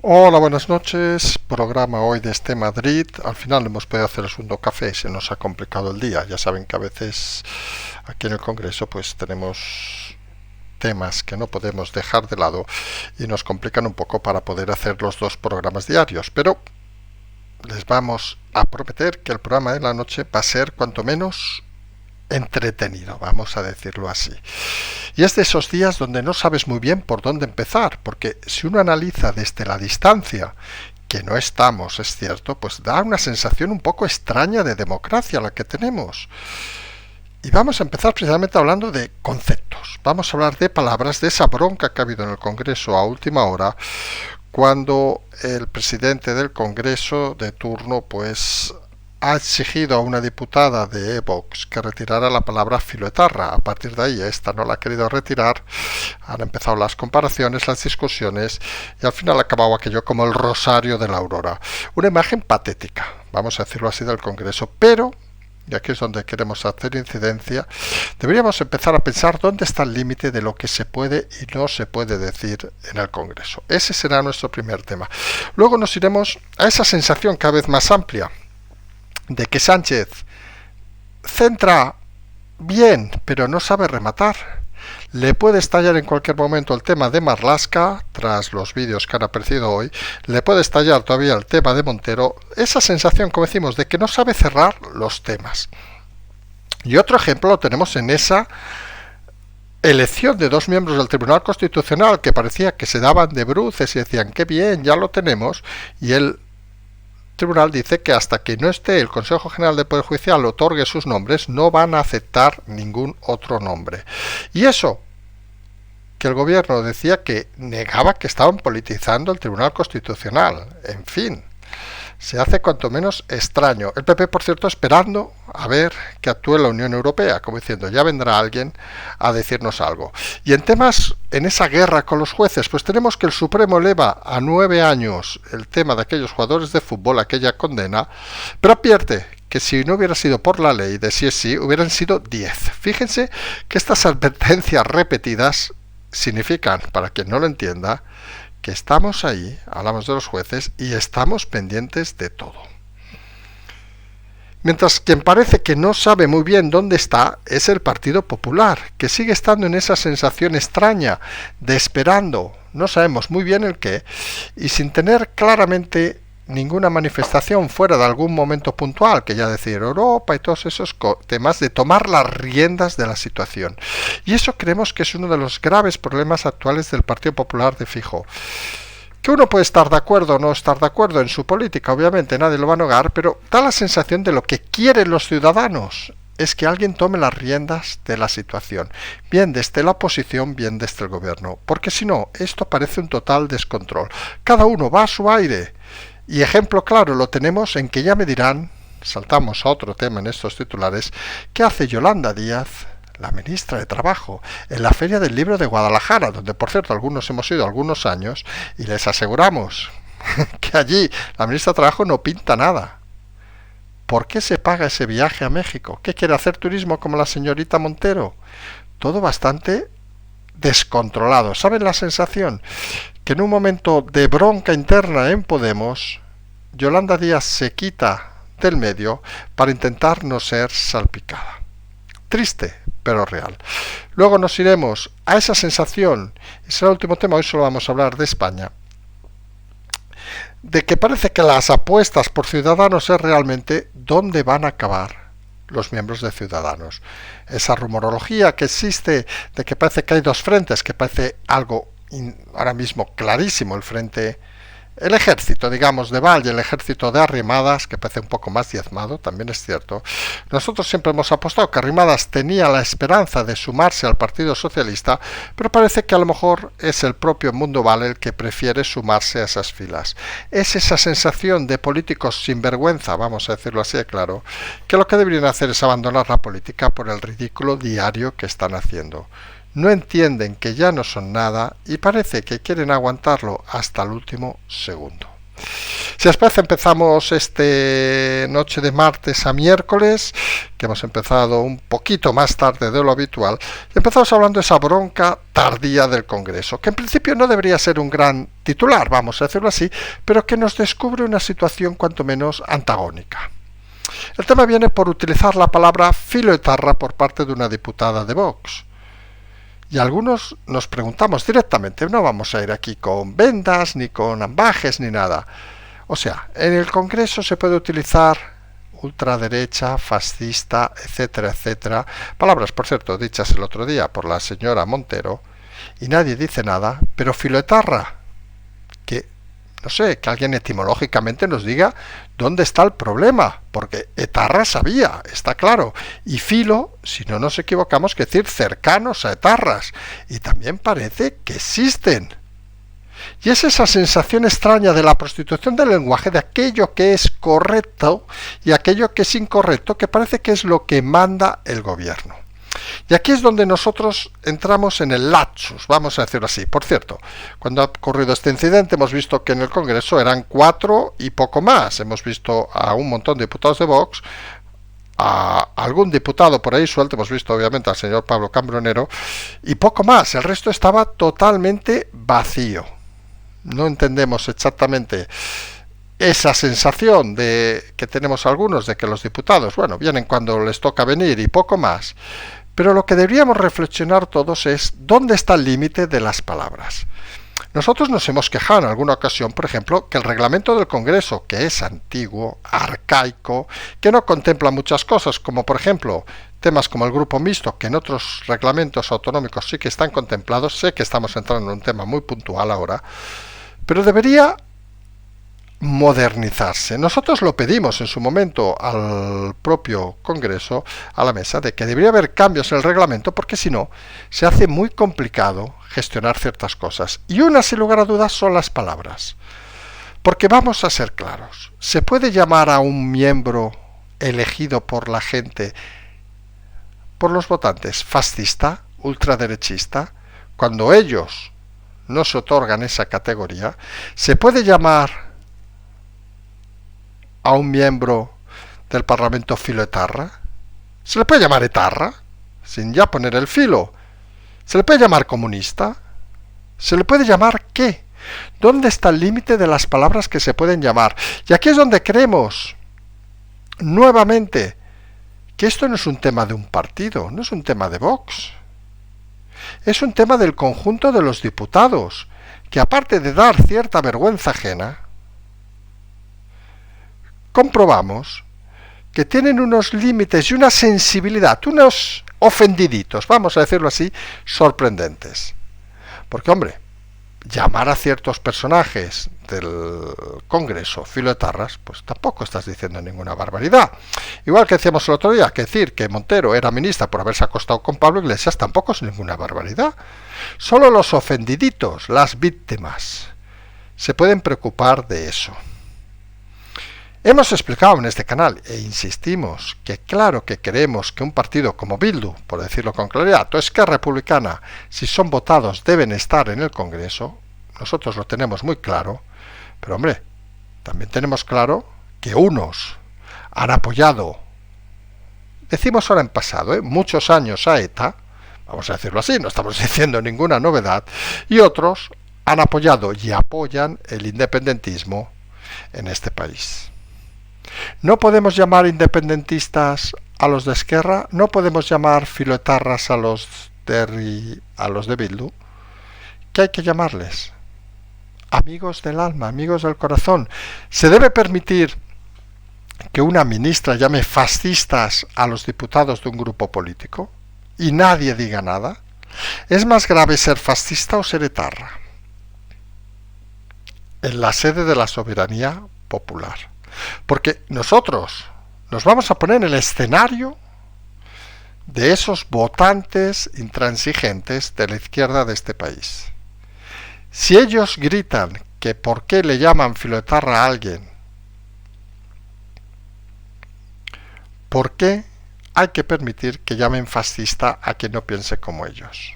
Hola, buenas noches. Programa hoy desde Madrid. Al final no hemos podido hacer el segundo café y se nos ha complicado el día. Ya saben que a veces aquí en el Congreso pues tenemos temas que no podemos dejar de lado y nos complican un poco para poder hacer los dos programas diarios. Pero les vamos a prometer que el programa de la noche va a ser cuanto menos entretenido, vamos a decirlo así. Y es de esos días donde no sabes muy bien por dónde empezar, porque si uno analiza desde la distancia, que no estamos, es cierto, pues da una sensación un poco extraña de democracia la que tenemos. Y vamos a empezar precisamente hablando de conceptos. Vamos a hablar de palabras, de esa bronca que ha habido en el Congreso a última hora, cuando el presidente del Congreso de turno pues ha exigido a una diputada de Vox que retirara la palabra filoetarra. A partir de ahí, esta no la ha querido retirar. Han empezado las comparaciones, las discusiones y al final ha acabado aquello como el rosario de la aurora. Una imagen patética, vamos a decirlo así, del Congreso. Pero, y aquí es donde queremos hacer incidencia, deberíamos empezar a pensar dónde está el límite de lo que se puede y no se puede decir en el Congreso. Ese será nuestro primer tema. Luego nos iremos a esa sensación cada vez más amplia de que Sánchez centra bien, pero no sabe rematar. Le puede estallar en cualquier momento el tema de Marlaska, tras los vídeos que han aparecido hoy. Le puede estallar todavía el tema de Montero. Esa sensación, como decimos, de que no sabe cerrar los temas. Y otro ejemplo lo tenemos en esa elección de dos miembros del Tribunal Constitucional que parecía que se daban de bruces y decían qué bien, ya lo tenemos, y el Tribunal dice que hasta que no esté el Consejo General del Poder Judicial otorgue sus nombres, no van a aceptar ningún otro nombre. Y eso, que el gobierno decía que negaba que estaban politizando el Tribunal Constitucional. En fin, se hace cuanto menos extraño. El PP, por cierto, esperando a ver que actúe la Unión Europea, como diciendo, ya vendrá alguien a decirnos algo. Y en temas, en esa guerra con los jueces, pues tenemos que el Supremo eleva a 9 años el tema de aquellos jugadores de fútbol, aquella condena, pero advierte que si no hubiera sido por la ley de sí es sí, hubieran sido 10. Fíjense que estas advertencias repetidas significan, para quien no lo entienda, que estamos ahí, hablamos de los jueces, y estamos pendientes de todo. Mientras quien parece que no sabe muy bien dónde está es el Partido Popular, que sigue estando en esa sensación extraña de esperando, no sabemos muy bien el qué, y sin tener claramente ninguna manifestación fuera de algún momento puntual, que ya decir Europa y todos esos temas, de tomar las riendas de la situación. Y eso creemos que es uno de los graves problemas actuales del Partido Popular de Feijóo. Que uno puede estar de acuerdo o no estar de acuerdo en su política, obviamente nadie lo va a negar, pero da la sensación de lo que quieren los ciudadanos es que alguien tome las riendas de la situación, bien desde la oposición, bien desde el gobierno, porque si no, esto parece un total descontrol. Cada uno va a su aire. Y ejemplo claro lo tenemos en que ya me dirán, saltamos a otro tema en estos titulares, ¿qué hace Yolanda Díaz, la ministra de Trabajo, en la Feria del Libro de Guadalajara, donde por cierto algunos hemos ido algunos años y les aseguramos que allí la ministra de Trabajo no pinta nada? ¿Por qué se paga ese viaje a México? ¿Qué quiere hacer turismo como la señorita Montero? Todo bastante descontrolado. ¿Saben la sensación? Que en un momento de bronca interna en Podemos, Yolanda Díaz se quita del medio para intentar no ser salpicada. Triste, pero real. Luego nos iremos a esa sensación, y será el último tema, hoy solo vamos a hablar de España, de que parece que las apuestas por Ciudadanos es realmente dónde van a acabar los miembros de Ciudadanos. Esa rumorología que existe de que parece que hay dos frentes, que parece algo ahora mismo clarísimo, el ejército, digamos, de Valle, el ejército de Arrimadas, que parece un poco más diezmado, también es cierto. Nosotros siempre hemos apostado que Arrimadas tenía la esperanza de sumarse al Partido Socialista, pero parece que a lo mejor es el propio Mundo Valle el que prefiere sumarse a esas filas. Es esa sensación de políticos sin vergüenza, vamos a decirlo así de claro, que lo que deberían hacer es abandonar la política por el ridículo diario que están haciendo. No entienden que ya no son nada y parece que quieren aguantarlo hasta el último segundo. Si os parece, empezamos este noche de martes a miércoles, que hemos empezado un poquito más tarde de lo habitual, y empezamos hablando de esa bronca tardía del Congreso, que en principio no debería ser un gran titular, vamos a decirlo así, pero que nos descubre una situación cuanto menos antagónica. El tema viene por utilizar la palabra filoetarra por parte de una diputada de Vox. Y algunos nos preguntamos directamente, no vamos a ir aquí con vendas, ni con ambajes, ni nada. O sea, en el Congreso se puede utilizar ultraderecha, fascista, etcétera, etcétera. Palabras, por cierto, dichas el otro día por la señora Montero, y nadie dice nada, pero filoetarra, que, no sé, que alguien etimológicamente nos diga dónde está el problema, porque etarra sabía, está claro, y filo, si no nos equivocamos, que decir cercanos a etarras, y también parece que existen. Y es esa sensación extraña de la prostitución del lenguaje, de aquello que es correcto y aquello que es incorrecto, que parece que es lo que manda el gobierno. Y aquí es donde nosotros entramos en el lapsus, vamos a decirlo así. Por cierto, cuando ha ocurrido este incidente hemos visto que en el Congreso eran 4 y poco más. Hemos visto a un montón de diputados de Vox, a algún diputado por ahí suelto, hemos visto obviamente al señor Pablo Cambronero, y poco más. El resto estaba totalmente vacío. No entendemos exactamente esa sensación de que tenemos algunos de que los diputados, bueno, vienen cuando les toca venir y poco más. Pero lo que deberíamos reflexionar todos es dónde está el límite de las palabras. Nosotros nos hemos quejado en alguna ocasión, por ejemplo, que el reglamento del Congreso, que es antiguo, arcaico, que no contempla muchas cosas, como por ejemplo temas como el grupo mixto, que en otros reglamentos autonómicos sí que están contemplados, sé que estamos entrando en un tema muy puntual ahora, pero debería modernizarse. Nosotros lo pedimos en su momento al propio Congreso, a la mesa, de que debería haber cambios en el reglamento, porque si no, se hace muy complicado gestionar ciertas cosas. Y una, sin lugar a dudas, son las palabras. Porque vamos a ser claros, ¿se puede llamar a un miembro elegido por la gente, por los votantes, fascista, ultraderechista, cuando ellos no se otorgan esa categoría? ¿Se puede llamar a un miembro del Parlamento filoetarra? ¿Se le puede llamar etarra? Sin ya poner el filo. ¿Se le puede llamar comunista? ¿Se le puede llamar qué? ¿Dónde está el límite de las palabras que se pueden llamar? Y aquí es donde creemos, nuevamente, que esto no es un tema de un partido, no es un tema de Vox. Es un tema del conjunto de los diputados, que aparte de dar cierta vergüenza ajena, comprobamos que tienen unos límites y una sensibilidad, unos ofendiditos, vamos a decirlo así, sorprendentes. Porque, hombre, llamar a ciertos personajes del Congreso filoetarras, pues tampoco estás diciendo ninguna barbaridad. Igual que decíamos el otro día, que decir que Montero era ministra por haberse acostado con Pablo Iglesias tampoco es ninguna barbaridad. Solo los ofendiditos, las víctimas, se pueden preocupar de eso. Hemos explicado en este canal, e insistimos, que claro que queremos que un partido como Bildu, por decirlo con claridad, o Esquerra Republicana, si son votados, deben estar en el Congreso. Nosotros lo tenemos muy claro, pero hombre, también tenemos claro que unos han apoyado, decimos ahora en pasado, muchos años a ETA, vamos a decirlo así, no estamos diciendo ninguna novedad, y otros han apoyado y apoyan el independentismo en este país. No podemos llamar independentistas a los de Esquerra, no podemos llamar filoetarras a los de Bildu. ¿Qué hay que llamarles? Amigos del alma, amigos del corazón. ¿Se debe permitir que una ministra llame fascistas a los diputados de un grupo político y nadie diga nada? ¿Es más grave ser fascista o ser etarra? En la sede de la soberanía popular. Porque nosotros nos vamos a poner en el escenario de esos votantes intransigentes de la izquierda de este país. Si ellos gritan que por qué le llaman filoetarra a alguien, ¿por qué hay que permitir que llamen fascista a quien no piense como ellos?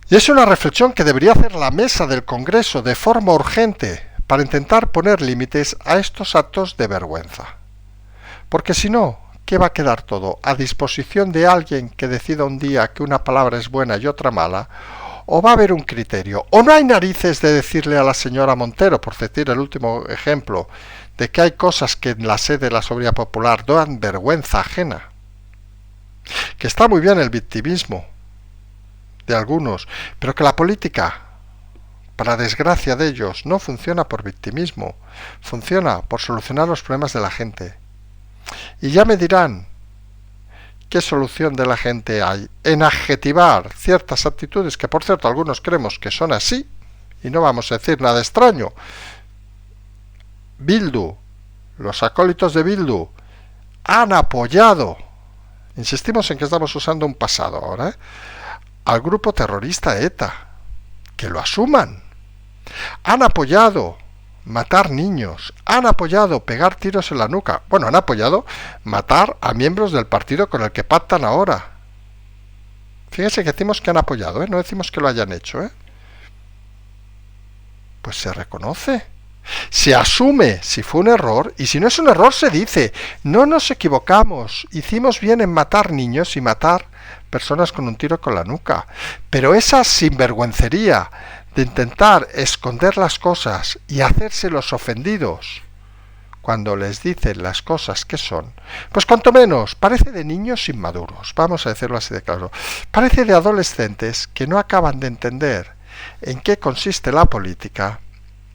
Y es una reflexión que debería hacer la mesa del Congreso de forma urgente, para intentar poner límites a estos actos de vergüenza. Porque si no, ¿qué va a quedar todo? ¿A disposición de alguien que decida un día que una palabra es buena y otra mala? ¿O va a haber un criterio? ¿O no hay narices de decirle a la señora Montero, por citar el último ejemplo, de que hay cosas que en la sede de la soberanía popular dan vergüenza ajena? Que está muy bien el victimismo de algunos, pero que la política, para desgracia de ellos, no funciona por victimismo, funciona por solucionar los problemas de la gente. Y ya me dirán qué solución de la gente hay en adjetivar ciertas actitudes que, por cierto, algunos creemos que son así, y no vamos a decir nada extraño. Bildu, los acólitos de Bildu, han apoyado, insistimos en que estamos usando un pasado ahora, al grupo terrorista ETA, que lo asuman. Han apoyado matar niños, han apoyado pegar tiros en la nuca, bueno, han apoyado matar a miembros del partido con el que pactan ahora. Fíjense que decimos que han apoyado, no decimos que lo hayan hecho, Pues se reconoce, se asume si fue un error, y si no es un error se dice, no nos equivocamos, hicimos bien en matar niños y matar personas con un tiro con la nuca, pero esa sinvergüencería de intentar esconder las cosas y hacerse los ofendidos cuando les dicen las cosas que son, pues cuanto menos parece de niños inmaduros, vamos a decirlo así de claro, parece de adolescentes que no acaban de entender en qué consiste la política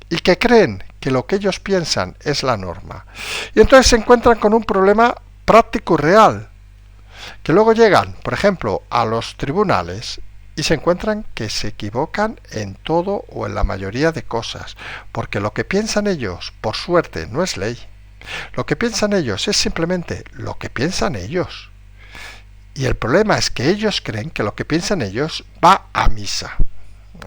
y que creen que lo que ellos piensan es la norma. Y entonces se encuentran con un problema práctico y real, que luego llegan, por ejemplo, a los tribunales y se encuentran que se equivocan en todo o en la mayoría de cosas, porque lo que piensan ellos, por suerte, no es ley. Lo que piensan ellos es simplemente lo que piensan ellos. Y el problema es que ellos creen que lo que piensan ellos va a misa.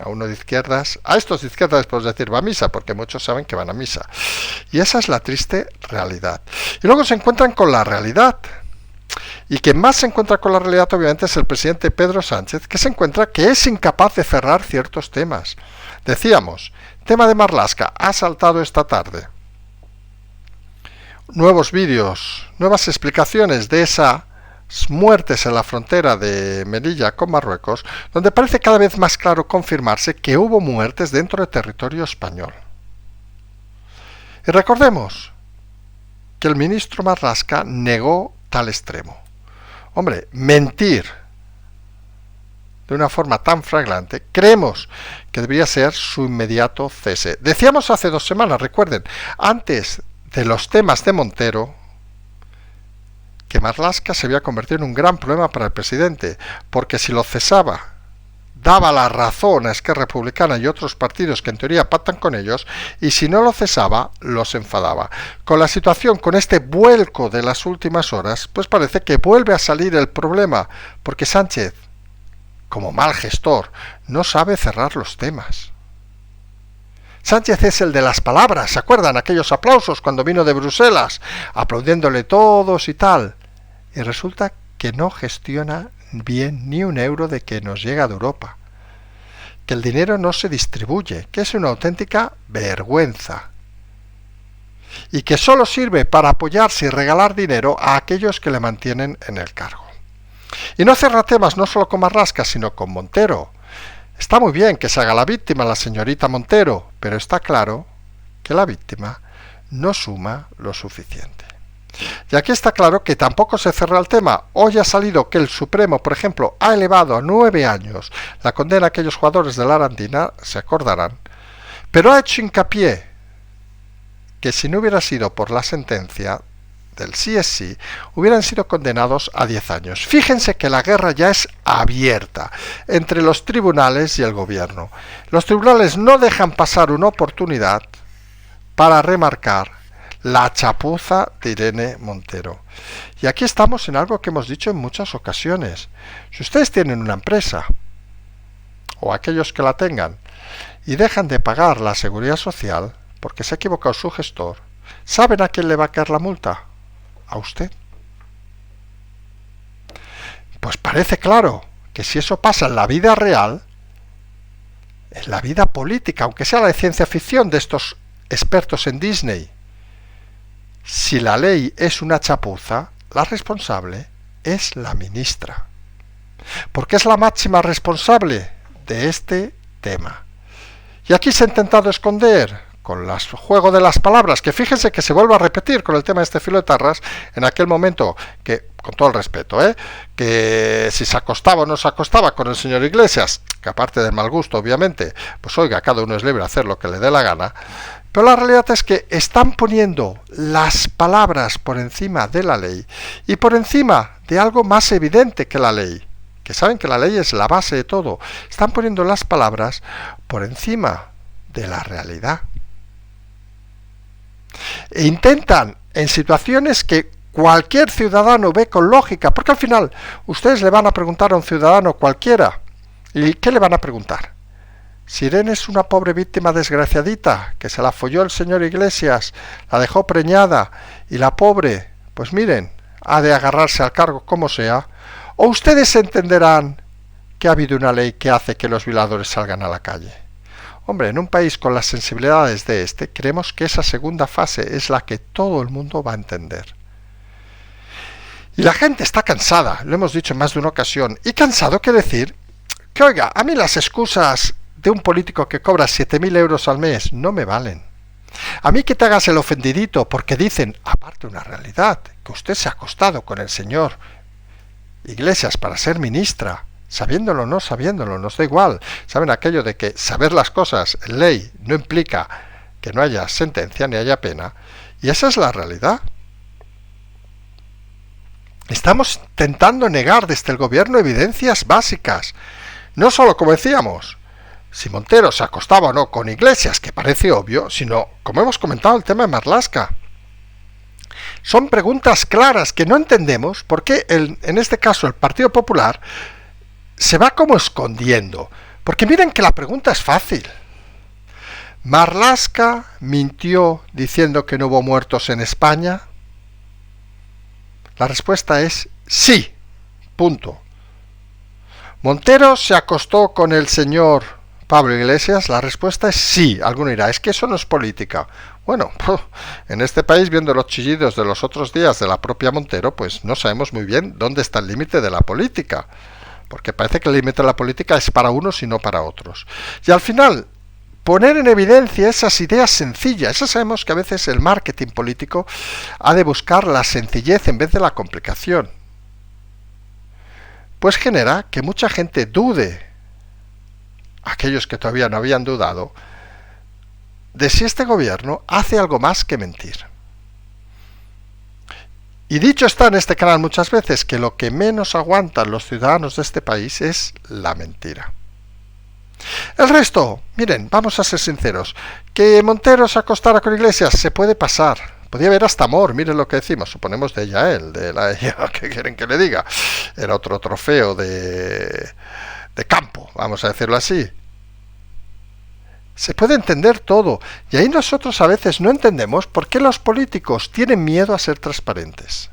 A uno de izquierdas, a estos de izquierdas podemos decir va a misa, porque muchos saben que van a misa. Y esa es la triste realidad. Y luego se encuentran con la realidad. Y quien más se encuentra con la realidad obviamente es el presidente Pedro Sánchez, que se encuentra que es incapaz de cerrar ciertos temas. Decíamos, tema de Marlaska, ha saltado esta tarde. Nuevos vídeos, nuevas explicaciones de esas muertes en la frontera de Melilla con Marruecos, donde parece cada vez más claro confirmarse que hubo muertes dentro del territorio español. Y recordemos que el ministro Marlaska negó tal extremo. Hombre, mentir de una forma tan flagrante, creemos que debería ser su inmediato cese. Decíamos hace 2 semanas, recuerden, antes de los temas de Montero, que Marlaska se había convertido en un gran problema para el presidente, porque si lo cesaba, daba la razón a Esquerra Republicana y otros partidos que en teoría pactan con ellos, y si no lo cesaba, los enfadaba. Con la situación, con este vuelco de las últimas horas, pues parece que vuelve a salir el problema, porque Sánchez, como mal gestor, no sabe cerrar los temas. Sánchez es el de las palabras, ¿se acuerdan? Aquellos aplausos cuando vino de Bruselas, aplaudiéndole todos y tal. Y resulta que no gestiona bien ni un euro de que nos llega de Europa, que el dinero no se distribuye, que es una auténtica vergüenza, y que solo sirve para apoyarse y regalar dinero a aquellos que le mantienen en el cargo. Y no cierra temas no solo con Marlaska, sino con Montero. Está muy bien que se haga la víctima la señorita Montero, pero está claro que la víctima no suma lo suficiente. Y aquí está claro que tampoco se cerra el tema. Hoy ha salido que el Supremo, por ejemplo, ha elevado a 9 años la condena a aquellos jugadores de la Arandina, se acordarán, pero ha hecho hincapié que si no hubiera sido por la sentencia del sí es sí, hubieran sido condenados a 10 años. Fíjense que la guerra ya es abierta entre los tribunales y el gobierno. Los tribunales no dejan pasar una oportunidad para remarcar la chapuza de Irene Montero. Y aquí estamos en algo que hemos dicho en muchas ocasiones. Si ustedes tienen una empresa, o aquellos que la tengan, y dejan de pagar la seguridad social porque se ha equivocado su gestor, ¿saben a quién le va a caer la multa? A usted. Pues parece claro que si eso pasa en la vida real, en la vida política, aunque sea la de ciencia ficción de estos expertos en Disney. Si la ley es una chapuza, la responsable es la ministra, porque es la máxima responsable de este tema. Y aquí se ha intentado esconder con el juego de las palabras, que fíjense que se vuelve a repetir con el tema de este filo de tarras, en aquel momento que, con todo el respeto, que si se acostaba o no se acostaba con el señor Iglesias, que aparte del mal gusto, obviamente, pues oiga, cada uno es libre de hacer lo que le dé la gana, pero la realidad es que están poniendo las palabras por encima de la ley y por encima de algo más evidente que la ley, que saben que la ley es la base de todo. Están poniendo las palabras por encima de la realidad. E intentan, en situaciones que cualquier ciudadano ve con lógica, porque al final ustedes le van a preguntar a un ciudadano cualquiera, ¿y qué le van a preguntar? Si Irene es una pobre víctima desgraciadita, que se la folló el señor Iglesias, la dejó preñada, y la pobre, pues miren, ha de agarrarse al cargo como sea, o ustedes entenderán que ha habido una ley que hace que los violadores salgan a la calle. Hombre, en un país con las sensibilidades de este, creemos que esa segunda fase es la que todo el mundo va a entender. Y la gente está cansada, lo hemos dicho en más de una ocasión, y cansado quiere decir que, oiga, a mí las excusas de un político que cobra 7.000 euros al mes no me valen. A mí que te hagas el ofendidito porque dicen, aparte una realidad, que usted se ha acostado con el señor Iglesias para ser ministra, sabiéndolo o no sabiéndolo, nos da igual. Saben aquello de que saber las cosas en ley no implica que no haya sentencia ni haya pena, y esa es la realidad. Estamos intentando negar desde el gobierno evidencias básicas. No solo, como decíamos, si Montero se acostaba o no con Iglesias, que parece obvio, sino, como hemos comentado, el tema de Marlaska. Son preguntas claras que no entendemos por qué, en este caso, el Partido Popular se va como escondiendo. Porque miren que la pregunta es fácil. ¿Marlaska mintió diciendo que no hubo muertos en España? La respuesta es sí. Punto. ¿Montero se acostó con el señor Pablo Iglesias? La respuesta es sí. Alguno dirá, es que eso no es política. Bueno, en este país, viendo los chillidos de los otros días de la propia Montero, pues no sabemos muy bien dónde está el límite de la política. Porque parece que el límite de la política es para unos y no para otros. Y al final, poner en evidencia esas ideas sencillas. Ya sabemos que a veces el marketing político ha de buscar la sencillez en vez de la complicación. Pues genera que mucha gente dude, aquellos que todavía no habían dudado, de si este gobierno hace algo más que mentir. Y dicho está en este canal muchas veces que lo que menos aguantan los ciudadanos de este país es la mentira. El resto, miren, vamos a ser sinceros, que Montero se acostara con Iglesias se puede pasar, podía haber hasta amor, miren lo que decimos, suponemos de ella a él, de la ella, ¿qué quieren que le diga? Era otro trofeo de campo, vamos a decirlo así. Se puede entender todo, y ahí nosotros a veces no entendemos por qué los políticos tienen miedo a ser transparentes.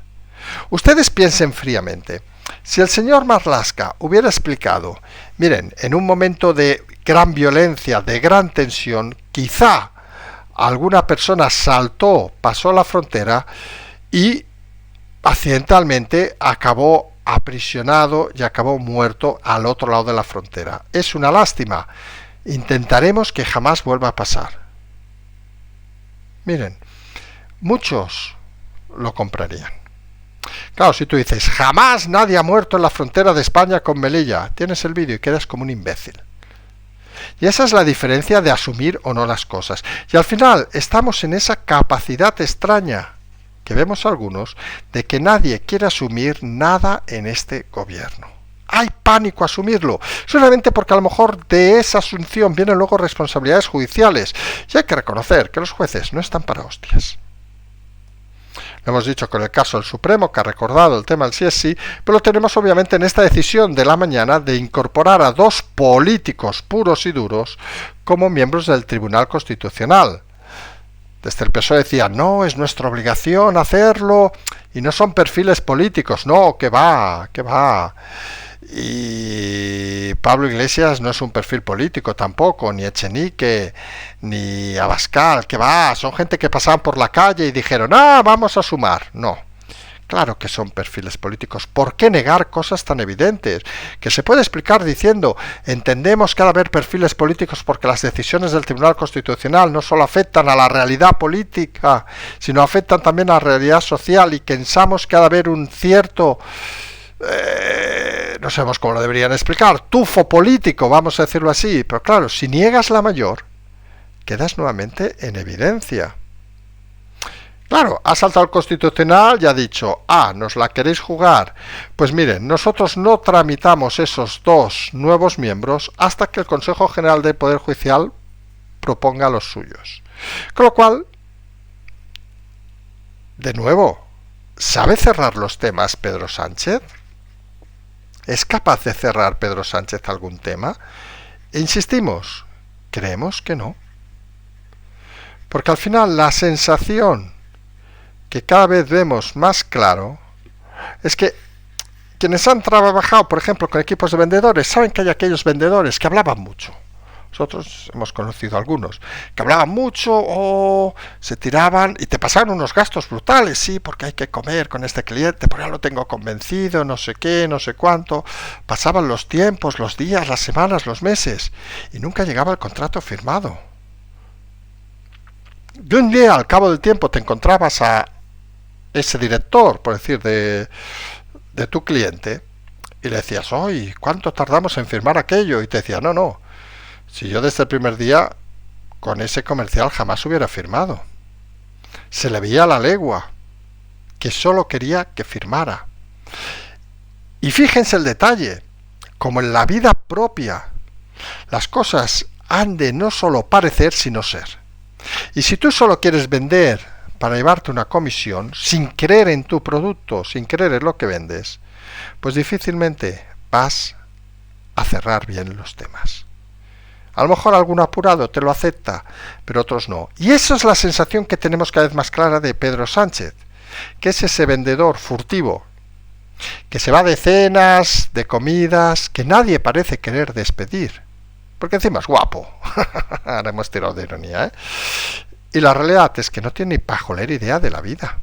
Ustedes piensen fríamente, si el señor Marlaska hubiera explicado, miren, en un momento de gran violencia, de gran tensión, quizá alguna persona saltó, pasó la frontera y accidentalmente acabó aprisionado y acabó muerto al otro lado de la frontera. Es una lástima. Intentaremos que jamás vuelva a pasar. Miren, muchos lo comprarían. Claro, si tú dices, jamás nadie ha muerto en la frontera de España con Melilla, tienes el vídeo y quedas como un imbécil. Y esa es la diferencia de asumir o no las cosas. Y al final estamos en esa capacidad extraña que vemos algunos de que nadie quiere asumir nada en este gobierno. Hay pánico a asumirlo, solamente porque a lo mejor de esa asunción vienen luego responsabilidades judiciales. Y hay que reconocer que los jueces no están para hostias. Lo hemos dicho con el caso del Supremo, que ha recordado el tema del sí es sí, pero lo tenemos obviamente en esta decisión de la mañana de incorporar a dos políticos puros y duros como miembros del Tribunal Constitucional. Desde el PSOE decía, no, es nuestra obligación hacerlo, y no son perfiles políticos, no, que va, que va. Y Pablo Iglesias no es un perfil político tampoco, ni Echenique, ni Abascal, que va, son gente que pasaban por la calle y dijeron, vamos a sumar. No, claro que son perfiles políticos. ¿Por qué negar cosas tan evidentes? Que se puede explicar diciendo, entendemos que ha de haber perfiles políticos porque las decisiones del Tribunal Constitucional no solo afectan a la realidad política, sino afectan también a la realidad social, y pensamos que ha de haber un cierto... no sabemos cómo lo deberían explicar, tufo político, vamos a decirlo así, pero claro, si niegas la mayor, quedas nuevamente en evidencia. Claro, ha saltado el Constitucional y ha dicho, ¿nos la queréis jugar? Pues miren, nosotros no tramitamos esos 2 nuevos miembros hasta que el Consejo General del Poder Judicial proponga los suyos. Con lo cual, de nuevo, ¿sabe cerrar los temas Pedro Sánchez? ¿Es capaz de cerrar Pedro Sánchez algún tema? Insistimos, creemos que no. Porque al final la sensación que cada vez vemos más claro es que quienes han trabajado, por ejemplo, con equipos de vendedores, saben que hay aquellos vendedores que hablaban mucho. Nosotros hemos conocido algunos que hablaban mucho o se tiraban y te pasaban unos gastos brutales, sí, porque hay que comer con este cliente, porque ya lo tengo convencido, no sé qué, no sé cuánto. Pasaban los tiempos, los días, las semanas, los meses y nunca llegaba el contrato firmado. Y un día, al cabo del tiempo, te encontrabas a ese director, por decir, de tu cliente y le decías, oye, ¿cuánto tardamos en firmar aquello? Y te decía, no, si yo desde el primer día con ese comercial jamás hubiera firmado. Se le veía a la legua que solo quería que firmara. Y fíjense el detalle, como en la vida propia, las cosas han de no solo parecer, sino ser. Y si tú solo quieres vender para llevarte una comisión, sin creer en tu producto, sin creer en lo que vendes, pues difícilmente vas a cerrar bien los temas. A lo mejor algún apurado te lo acepta, pero otros no. Y esa es la sensación que tenemos cada vez más clara de Pedro Sánchez, que es ese vendedor furtivo, que se va de cenas, de comidas, que nadie parece querer despedir, porque encima es guapo. Ahora hemos tirado de ironía, ¿eh? Y la realidad es que no tiene ni pajolera idea de la vida.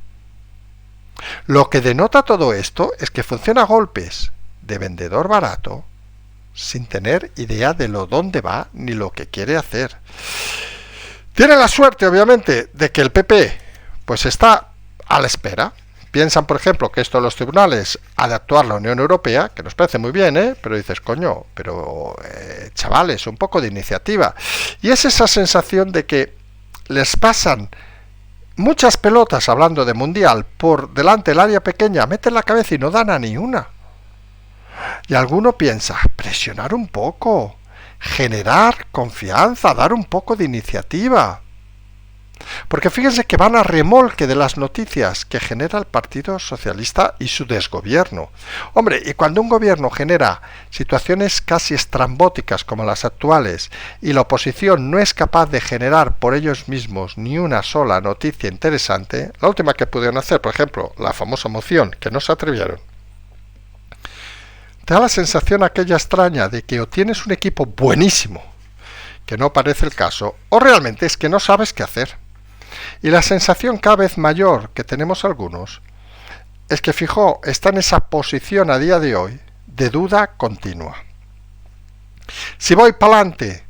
Lo que denota todo esto es que funciona a golpes de vendedor barato, sin tener idea de dónde va ni lo que quiere hacer. Tiene la suerte, obviamente, de que el PP pues está a la espera. Piensan, por ejemplo, que esto de los tribunales ha de actuar la Unión Europea, que nos parece muy bien, pero dices, coño, pero chavales, un poco de iniciativa. Y es esa sensación de que les pasan muchas pelotas, hablando de mundial, por delante del área pequeña, meten la cabeza y no dan a ni una. Y alguno piensa, presionar un poco, generar confianza, dar un poco de iniciativa. Porque fíjense que van a remolque de las noticias que genera el Partido Socialista y su desgobierno. Hombre, y cuando un gobierno genera situaciones casi estrambóticas como las actuales y la oposición no es capaz de generar por ellos mismos ni una sola noticia interesante, la última que pudieron hacer, por ejemplo, la famosa moción, que no se atrevieron, te da la sensación aquella extraña de que o tienes un equipo buenísimo, que no parece el caso, o realmente es que no sabes qué hacer. Y la sensación cada vez mayor que tenemos algunos es que Feijóo está en esa posición a día de hoy de duda continua. Si voy para adelante,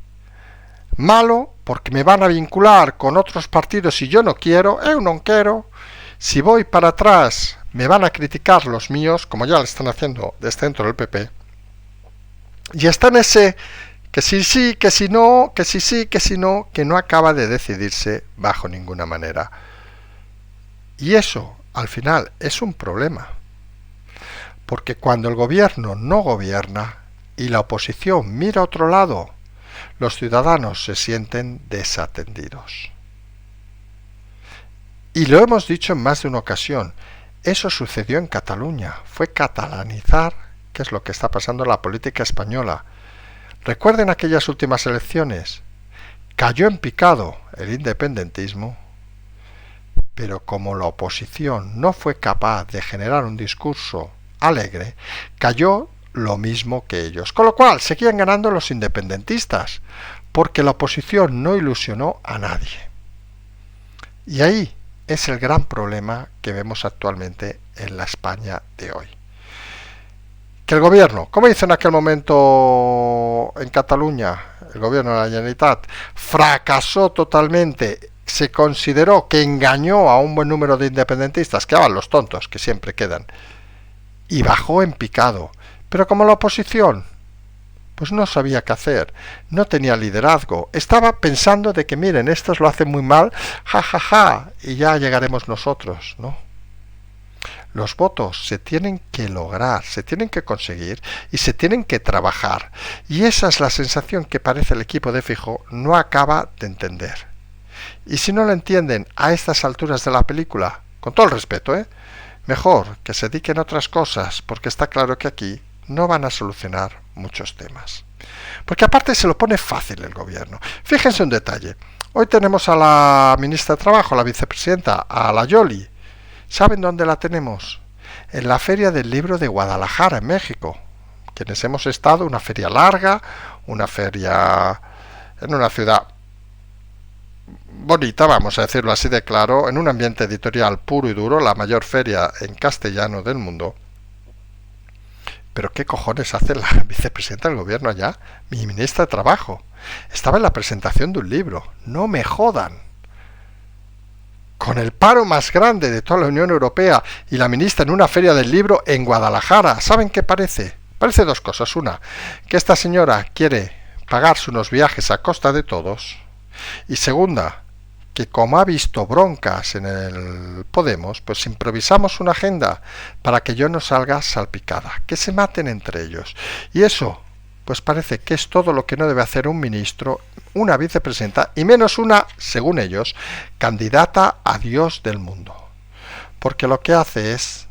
malo, porque me van a vincular con otros partidos y yo no quiero, no quiero. Si voy para atrás, me van a criticar los míos, como ya lo están haciendo desde dentro del PP. Y está en ese que si sí, que si no, que si sí, que si no, que no acaba de decidirse bajo ninguna manera. Y eso, al final, es un problema. Porque cuando el gobierno no gobierna y la oposición mira a otro lado, los ciudadanos se sienten desatendidos. Y lo hemos dicho en más de una ocasión, eso sucedió en Cataluña, fue catalanizar, que es lo que está pasando en la política española. Recuerden aquellas últimas elecciones, cayó en picado el independentismo, pero como la oposición no fue capaz de generar un discurso alegre, cayó lo mismo que ellos. Con lo cual, seguían ganando los independentistas, porque la oposición no ilusionó a nadie. Y ahí es el gran problema que vemos actualmente en la España de hoy. Que el gobierno, como hizo en aquel momento en Cataluña, el gobierno de la Generalitat, fracasó totalmente, se consideró que engañó a un buen número de independentistas, quedaban los tontos, que siempre quedan, y bajó en picado. Pero como la oposición pues no sabía qué hacer, no tenía liderazgo, estaba pensando de que miren, estos lo hacen muy mal, y ya llegaremos nosotros, ¿no? Los votos se tienen que lograr, se tienen que conseguir y se tienen que trabajar. Y esa es la sensación que parece el equipo de Feijóo no acaba de entender. Y si no lo entienden a estas alturas de la película, con todo el respeto, mejor que se dediquen a otras cosas, porque está claro que aquí no van a solucionar muchos temas. Porque aparte se lo pone fácil el gobierno. Fíjense un detalle. Hoy tenemos a la ministra de Trabajo, la vicepresidenta, a la Yoli. ¿Saben dónde la tenemos? En la Feria del Libro de Guadalajara, en México. Quienes hemos estado, una feria larga, una feria en una ciudad bonita, vamos a decirlo así de claro, en un ambiente editorial puro y duro, la mayor feria en castellano del mundo. ¿Pero qué cojones hace la vicepresidenta del gobierno allá? Mi ministra de Trabajo. Estaba en la presentación de un libro. No me jodan. Con el paro más grande de toda la Unión Europea y la ministra en una feria del libro en Guadalajara. ¿Saben qué parece? Parece dos cosas. Una, que esta señora quiere pagarse unos viajes a costa de todos. Y segunda, que como ha visto broncas en el Podemos, pues improvisamos una agenda para que yo no salga salpicada, que se maten entre ellos. Y eso, pues parece que es todo lo que no debe hacer un ministro, una vicepresidenta, y menos una, según ellos, candidata a Dios del mundo. Porque lo que hace es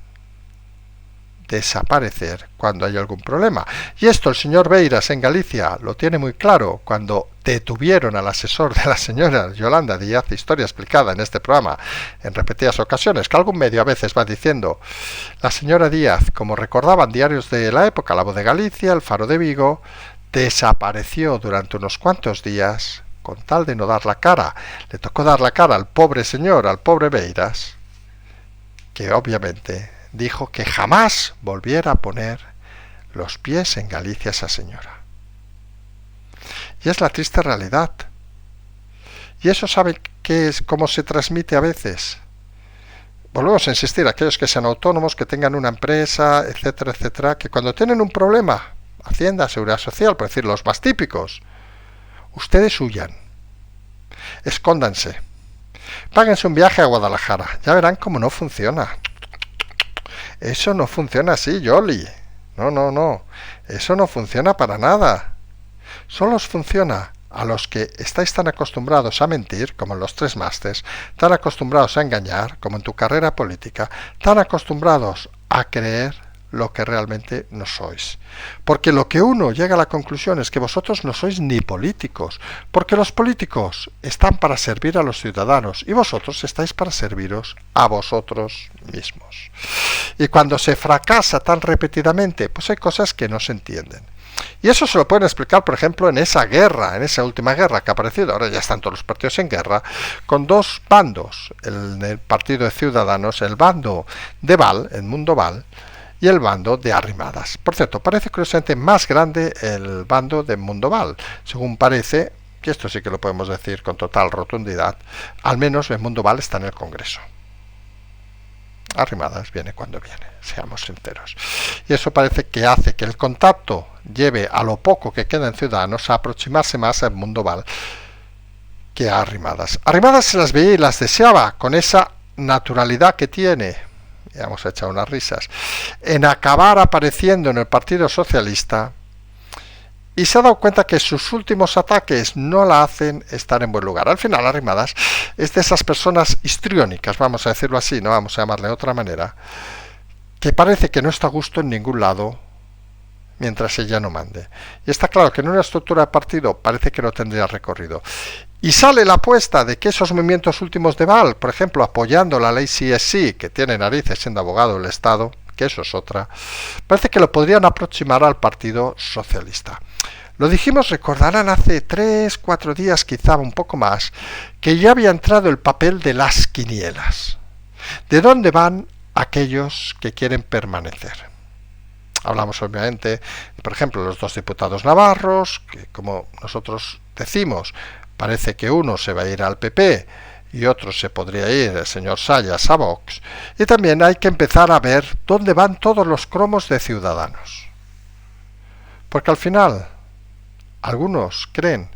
desaparecer cuando hay algún problema. Y esto el señor Beiras en Galicia lo tiene muy claro cuando detuvieron al asesor de la señora Yolanda Díaz, historia explicada en este programa en repetidas ocasiones, que algún medio a veces va diciendo. La señora Díaz, como recordaban diarios de la época, La Voz de Galicia, El Faro de Vigo, desapareció durante unos cuantos días con tal de no dar la cara. Le tocó dar la cara al pobre señor, al pobre Beiras, que obviamente dijo que jamás volviera a poner los pies en Galicia esa señora. Y es la triste realidad. Y eso sabe que es cómo se transmite a veces. Volvemos a insistir, aquellos que sean autónomos, que tengan una empresa, etcétera, etcétera, que cuando tienen un problema, Hacienda, Seguridad Social, por decir los más típicos, ustedes huyan, escóndanse, páguense un viaje a Guadalajara, ya verán cómo no funciona. Eso no funciona así, Yoli. No. Eso no funciona para nada. Solo os funciona a los que estáis tan acostumbrados a mentir, como en los tres másters, tan acostumbrados a engañar, como en tu carrera política, tan acostumbrados a creer lo que realmente no sois. Porque lo que uno llega a la conclusión es que vosotros no sois ni políticos, porque los políticos están para servir a los ciudadanos y vosotros estáis para serviros a vosotros mismos. Y cuando se fracasa tan repetidamente, pues hay cosas que no se entienden. Y eso se lo pueden explicar, por ejemplo, en esa guerra, en esa última guerra que ha aparecido, ahora ya están todos los partidos en guerra, con dos bandos, el partido de Ciudadanos, el bando de Val, el Mundo Val, y el bando de Arrimadas. Por cierto, parece curiosamente más grande el bando de Mundo Val. Según parece, y esto sí que lo podemos decir con total rotundidad, al menos el Mundo Val está en el Congreso. Arrimadas viene cuando viene, seamos sinceros. Y eso parece que hace que el contacto lleve a lo poco que queda en Ciudadanos a aproximarse más al Mundo Val que a Arrimadas. Arrimadas se las veía y las deseaba con esa naturalidad que tiene, ya hemos echado unas risas, en acabar apareciendo en el Partido Socialista, y se ha dado cuenta que sus últimos ataques no la hacen estar en buen lugar. Al final, Arrimadas es de esas personas histriónicas, vamos a decirlo así, no vamos a llamarle de otra manera, que parece que no está a gusto en ningún lado mientras ella no mande. Y está claro que en una estructura de partido parece que no tendría recorrido. Y sale la apuesta de que esos movimientos últimos de Val, por ejemplo, apoyando la ley CSI, que tiene narices siendo abogado del Estado, que eso es otra, parece que lo podrían aproximar al Partido Socialista. Lo dijimos, recordarán, hace 3-4 días, quizá un poco más, que ya había entrado el papel de las quinielas. ¿De dónde van aquellos que quieren permanecer? Hablamos obviamente, por ejemplo, los 2 diputados navarros, que como nosotros decimos, parece que uno se va a ir al PP y otro se podría ir, el señor Sayas, a Vox. Y también hay que empezar a ver dónde van todos los cromos de Ciudadanos. Porque al final, algunos creen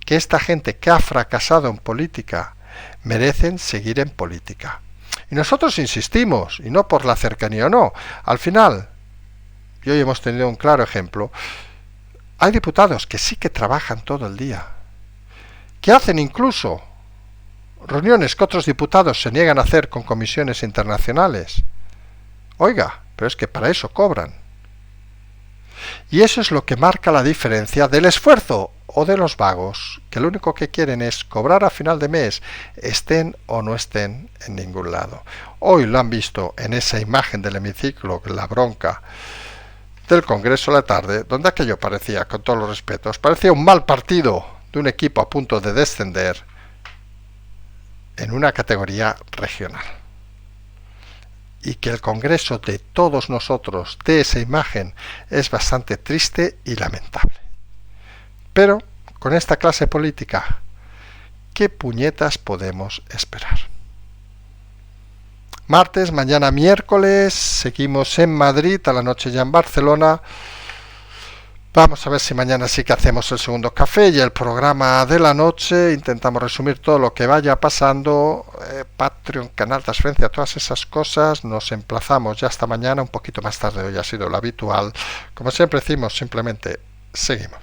que esta gente que ha fracasado en política merecen seguir en política. Y nosotros insistimos, y no por la cercanía o no. Al final, y hoy hemos tenido un claro ejemplo, hay diputados que sí que trabajan todo el día, que hacen incluso reuniones que otros diputados se niegan a hacer con comisiones internacionales. Oiga, pero es que para eso cobran. Y eso es lo que marca la diferencia del esfuerzo o de los vagos, que lo único que quieren es cobrar a final de mes, estén o no estén en ningún lado. Hoy lo han visto en esa imagen del hemiciclo, la bronca del Congreso a la tarde, donde aquello parecía, con todos los respetos, parecía un mal partido de un equipo a punto de descender en una categoría regional. Y que el Congreso de todos nosotros dé esa imagen es bastante triste y lamentable. Pero, con esta clase política, ¿qué puñetas podemos esperar? Martes, mañana miércoles, seguimos en Madrid, a la noche ya en Barcelona. Vamos a ver si mañana sí que hacemos el segundo café y el programa de la noche. Intentamos resumir todo lo que vaya pasando. Patreon, canal, transferencia, todas esas cosas. Nos emplazamos ya hasta mañana, un poquito más tarde, hoy ha sido lo habitual. Como siempre decimos, simplemente seguimos.